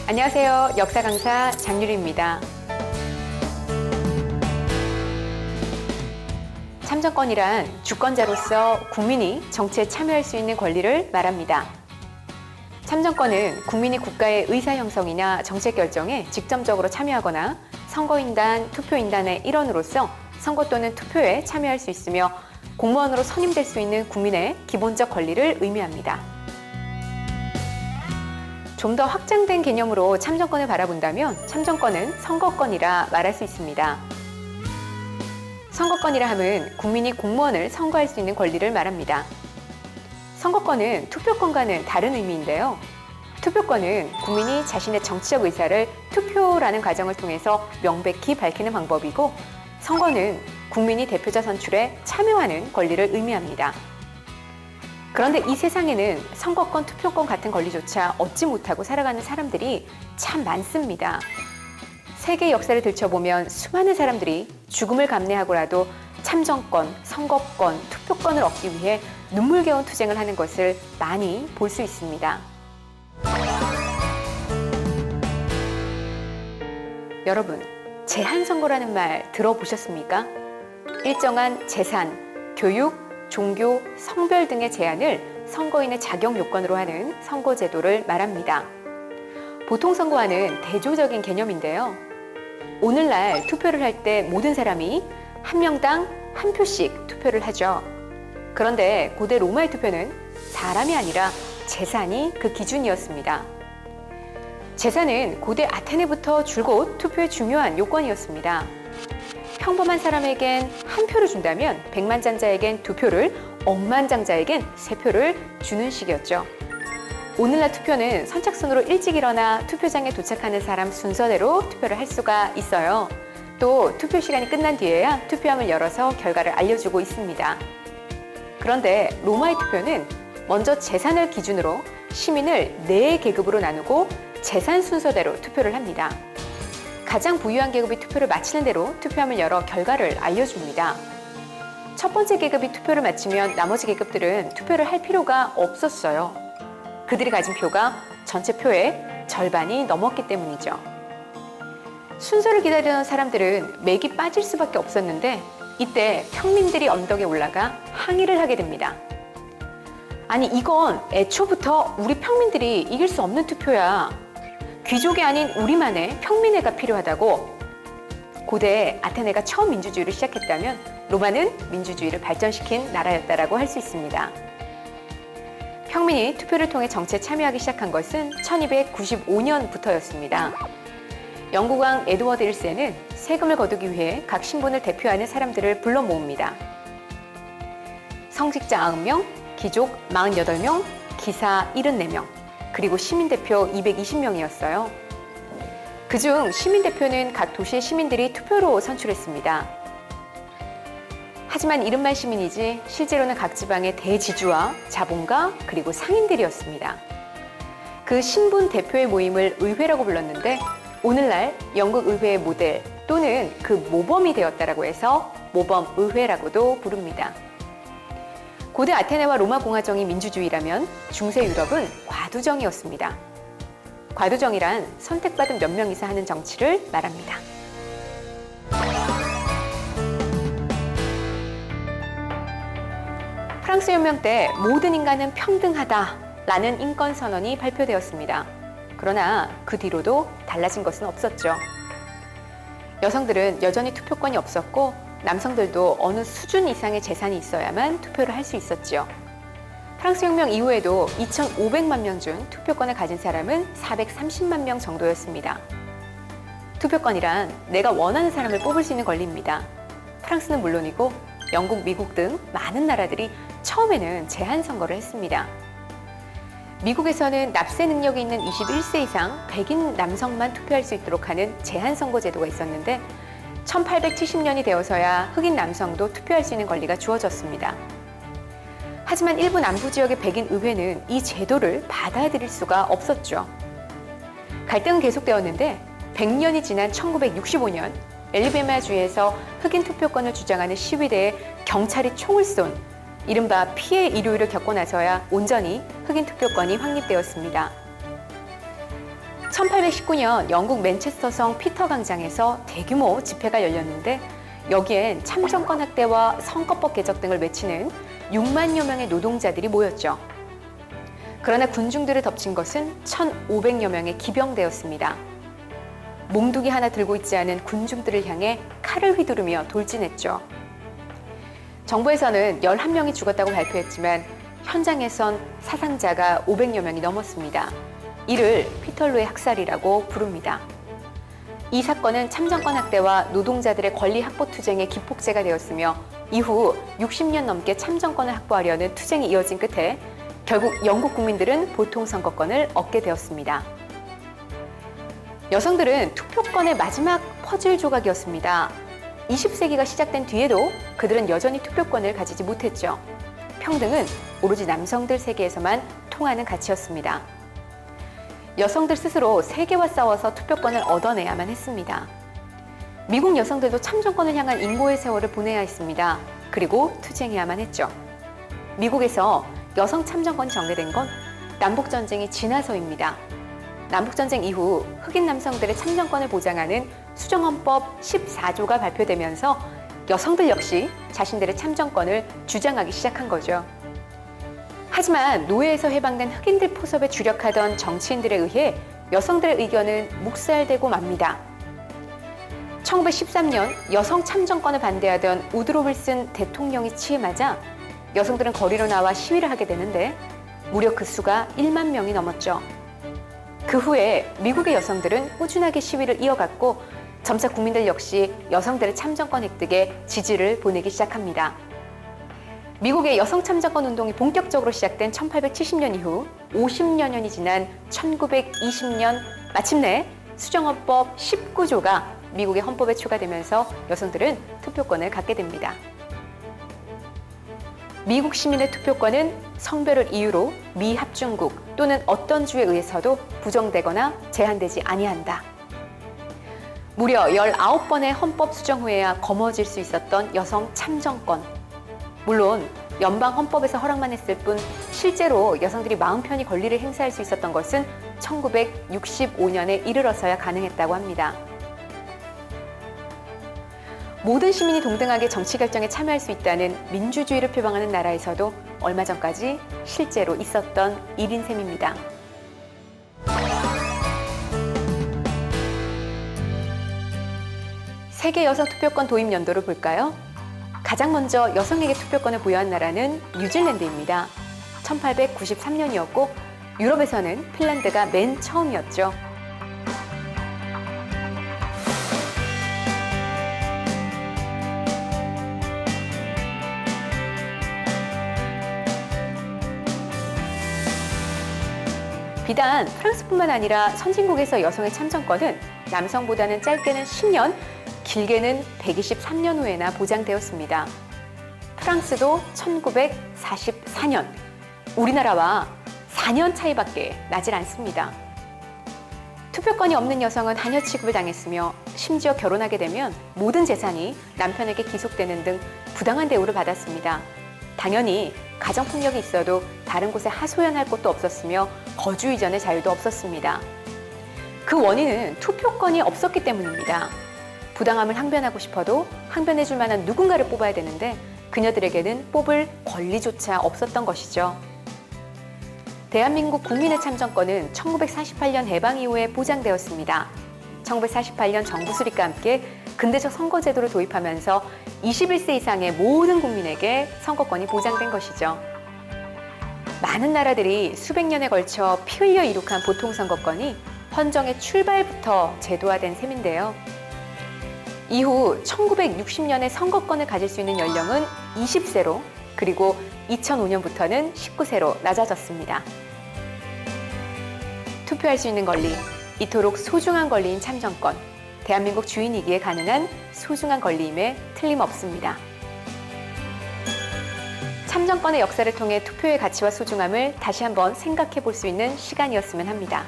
안녕하세요. 역사 강사 장유리입니다. 참정권이란 주권자로서 국민이 정치에 참여할 수 있는 권리를 말합니다. 참정권은 국민이 국가의 의사 형성이나 정책 결정에 직접적으로 참여하거나 선거인단, 투표인단의 일원으로서 선거 또는 투표에 참여할 수 있으며 공무원으로 선임될 수 있는 국민의 기본적 권리를 의미합니다. 좀 더 확장된 개념으로 참정권을 바라본다면 참정권은 선거권이라 말할 수 있습니다. 선거권이라 함은 국민이 공무원을 선거할 수 있는 권리를 말합니다. 선거권은 투표권과는 다른 의미인데요. 투표권은 국민이 자신의 정치적 의사를 투표라는 과정을 통해서 명백히 밝히는 방법이고, 선거는 국민이 대표자 선출에 참여하는 권리를 의미합니다. 그런데 이 세상에는 선거권, 투표권 같은 권리조차 얻지 못하고 살아가는 사람들이 참 많습니다. 세계 역사를 들춰보면 수많은 사람들이 죽음을 감내하고라도 참정권, 선거권, 투표권을 얻기 위해 눈물겨운 투쟁을 하는 것을 많이 볼 수 있습니다. 여러분, 제한선거라는 말 들어보셨습니까? 일정한 재산, 교육, 종교, 성별 등의 제한을 선거인의 자격 요건으로 하는 선거제도를 말합니다. 보통선거와는 대조적인 개념인데요. 오늘날 투표를 할 때 모든 사람이 한 명당 한 표씩 투표를 하죠. 그런데 고대 로마의 투표는 사람이 아니라 재산이 그 기준이었습니다. 재산은 고대 아테네부터 줄곧 투표의 중요한 요건이었습니다. 평범한 사람에겐 한 표를 준다면 백만장자에겐 두 표를, 억만장자에겐 세 표를 주는 식이었죠. 오늘날 투표는 선착순으로 일찍 일어나 투표장에 도착하는 사람 순서대로 투표를 할 수가 있어요. 또 투표 시간이 끝난 뒤에야 투표함을 열어서 결과를 알려주고 있습니다. 그런데 로마의 투표는 먼저 재산을 기준으로 시민을 네 계급으로 나누고 재산 순서대로 투표를 합니다. 가장 부유한 계급이 투표를 마치는 대로 투표함을 열어 결과를 알려줍니다. 첫 번째 계급이 투표를 마치면 나머지 계급들은 투표를 할 필요가 없었어요. 그들이 가진 표가 전체 표의 절반이 넘었기 때문이죠. 순서를 기다리던 사람들은 맥이 빠질 수밖에 없었는데 이때 평민들이 언덕에 올라가 항의를 하게 됩니다. 아니, 이건 애초부터 우리 평민들이 이길 수 없는 투표야. 귀족이 아닌 우리만의 평민회가 필요하다고. 고대 아테네가 처음 민주주의를 시작했다면 로마는 민주주의를 발전시킨 나라였다라고 할 수 있습니다. 평민이 투표를 통해 정치에 참여하기 시작한 것은 1295년부터였습니다. 영국 왕 에드워드 1세는 세금을 거두기 위해 각 신분을 대표하는 사람들을 불러 모읍니다. 성직자 90명, 귀족 48명, 기사 74명, 그리고 시민대표 220명이었어요. 그중 시민대표는 각 도시의 시민들이 투표로 선출했습니다. 하지만 이름만 시민이지 실제로는 각 지방의 대지주와 자본가 그리고 상인들이었습니다. 그 신분 대표의 모임을 의회라고 불렀는데 오늘날 영국 의회의 모델 또는 그 모범이 되었다라고 해서 모범의회라고도 부릅니다. 고대 아테네와 로마 공화정이 민주주의라면 중세 유럽은 과두정이었습니다. 과두정이란 선택받은 몇 명이서 하는 정치를 말합니다. 프랑스 혁명 때 모든 인간은 평등하다라는 인권선언이 발표되었습니다. 그러나 그 뒤로도 달라진 것은 없었죠. 여성들은 여전히 투표권이 없었고 남성들도 어느 수준 이상의 재산이 있어야만 투표를 할 수 있었죠. 프랑스 혁명 이후에도 2,500만 명 중 투표권을 가진 사람은 430만 명 정도였습니다. 투표권이란 내가 원하는 사람을 뽑을 수 있는 권리입니다. 프랑스는 물론이고 영국, 미국 등 많은 나라들이 처음에는 제한 선거를 했습니다. 미국에서는 납세 능력이 있는 21세 이상 백인 남성만 투표할 수 있도록 하는 제한 선거 제도가 있었는데 1870년이 되어서야 흑인 남성도 투표할 수 있는 권리가 주어졌습니다. 하지만 일부 남부 지역의 백인 의회는 이 제도를 받아들일 수가 없었죠. 갈등은 계속되었는데 100년이 지난 1965년 엘리베마주에서 흑인 투표권을 주장하는 시위대에 경찰이 총을 쏜 이른바 피해 일요일을 겪고 나서야 온전히 흑인 투표권이 확립되었습니다. 1819년 영국 맨체스터성 피터 광장에서 대규모 집회가 열렸는데 여기엔 참정권 확대와 선거법 개정 등을 외치는 6만여 명의 노동자들이 모였죠. 그러나 군중들을 덮친 것은 1,500여 명의 기병대였습니다. 몽둥이 하나 들고 있지 않은 군중들을 향해 칼을 휘두르며 돌진했죠. 정부에서는 11명이 죽었다고 발표했지만 현장에선 사상자가 500여 명이 넘었습니다. 이를 피털로의 학살이라고 부릅니다. 이 사건은 참정권 확대와 노동자들의 권리 확보 투쟁의 기폭제가 되었으며 이후 60년 넘게 참정권을 확보하려는 투쟁이 이어진 끝에 결국 영국 국민들은 보통 선거권을 얻게 되었습니다. 여성들은 투표권의 마지막 퍼즐 조각이었습니다. 20세기가 시작된 뒤에도 그들은 여전히 투표권을 가지지 못했죠. 평등은 오로지 남성들 세계에서만 통하는 가치였습니다. 여성들 스스로 세계와 싸워서 투표권을 얻어내야만 했습니다. 미국 여성들도 참정권을 향한 인고의 세월을 보내야 했습니다. 그리고 투쟁해야만 했죠. 미국에서 여성 참정권이 전개된 건 남북전쟁이 지나서입니다. 남북전쟁 이후 흑인 남성들의 참정권을 보장하는 수정헌법 14조가 발표되면서 여성들 역시 자신들의 참정권을 주장하기 시작한 거죠. 하지만 노예에서 해방된 흑인들 포섭에 주력하던 정치인들에 의해 여성들의 의견은 묵살되고 맙니다. 1913년 여성 참정권을 반대하던 우드로 윌슨 대통령이 취임하자 여성들은 거리로 나와 시위를 하게 되는데 무려 그 수가 1만 명이 넘었죠. 그 후에 미국의 여성들은 꾸준하게 시위를 이어갔고 점차 국민들 역시 여성들의 참정권 획득에 지지를 보내기 시작합니다. 미국의 여성 참정권 운동이 본격적으로 시작된 1870년 이후 50여 년이 지난 1920년 마침내 수정헌법 19조가 미국의 헌법에 추가되면서 여성들은 투표권을 갖게 됩니다. 미국 시민의 투표권은 성별을 이유로 미합중국 또는 어떤 주에 의해서도 부정되거나 제한되지 아니한다. 무려 19번의 헌법 수정 후에야 거머쥘 수 있었던 여성 참정권. 물론 연방 헌법에서 허락만 했을 뿐 실제로 여성들이 마음 편히 권리를 행사할 수 있었던 것은 1965년에 이르러서야 가능했다고 합니다. 모든 시민이 동등하게 정치 결정에 참여할 수 있다는 민주주의를 표방하는 나라에서도 얼마 전까지 실제로 있었던 일인 셈입니다. 세계 여성 투표권 도입 연도를 볼까요? 가장 먼저 여성에게 투표권을 부여한 나라는 뉴질랜드입니다. 1893년이었고 유럽에서는 핀란드가 맨 처음이었죠. 비단 프랑스뿐만 아니라 선진국에서 여성의 참정권은 남성보다는 짧게는 10년, 길게는 123년 후에나 보장되었습니다. 프랑스도 1944년, 우리나라와 4년 차이밖에 나질 않습니다. 투표권이 없는 여성은 하녀 취급을 당했으며 심지어 결혼하게 되면 모든 재산이 남편에게 기속되는 등 부당한 대우를 받았습니다. 당연히 가정폭력이 있어도 다른 곳에 하소연할 곳도 없었으며 거주 이전의 자유도 없었습니다. 그 원인은 투표권이 없었기 때문입니다. 부당함을 항변하고 싶어도 항변해줄 만한 누군가를 뽑아야 되는데 그녀들에게는 뽑을 권리조차 없었던 것이죠. 대한민국 국민의 참정권은 1948년 해방 이후에 보장되었습니다. 1948년 정부 수립과 함께 근대적 선거제도를 도입하면서 21세 이상의 모든 국민에게 선거권이 보장된 것이죠. 많은 나라들이 수백 년에 걸쳐 피 흘려 이룩한 보통선거권이 헌정의 출발부터 제도화된 셈인데요. 이후 1960년에 선거권을 가질 수 있는 연령은 20세로 그리고 2005년부터는 19세로 낮아졌습니다. 투표할 수 있는 권리, 이토록 소중한 권리인 참정권, 대한민국 주인이기에 가능한 소중한 권리임에 틀림없습니다. 참정권의 역사를 통해 투표의 가치와 소중함을 다시 한번 생각해 볼 수 있는 시간이었으면 합니다.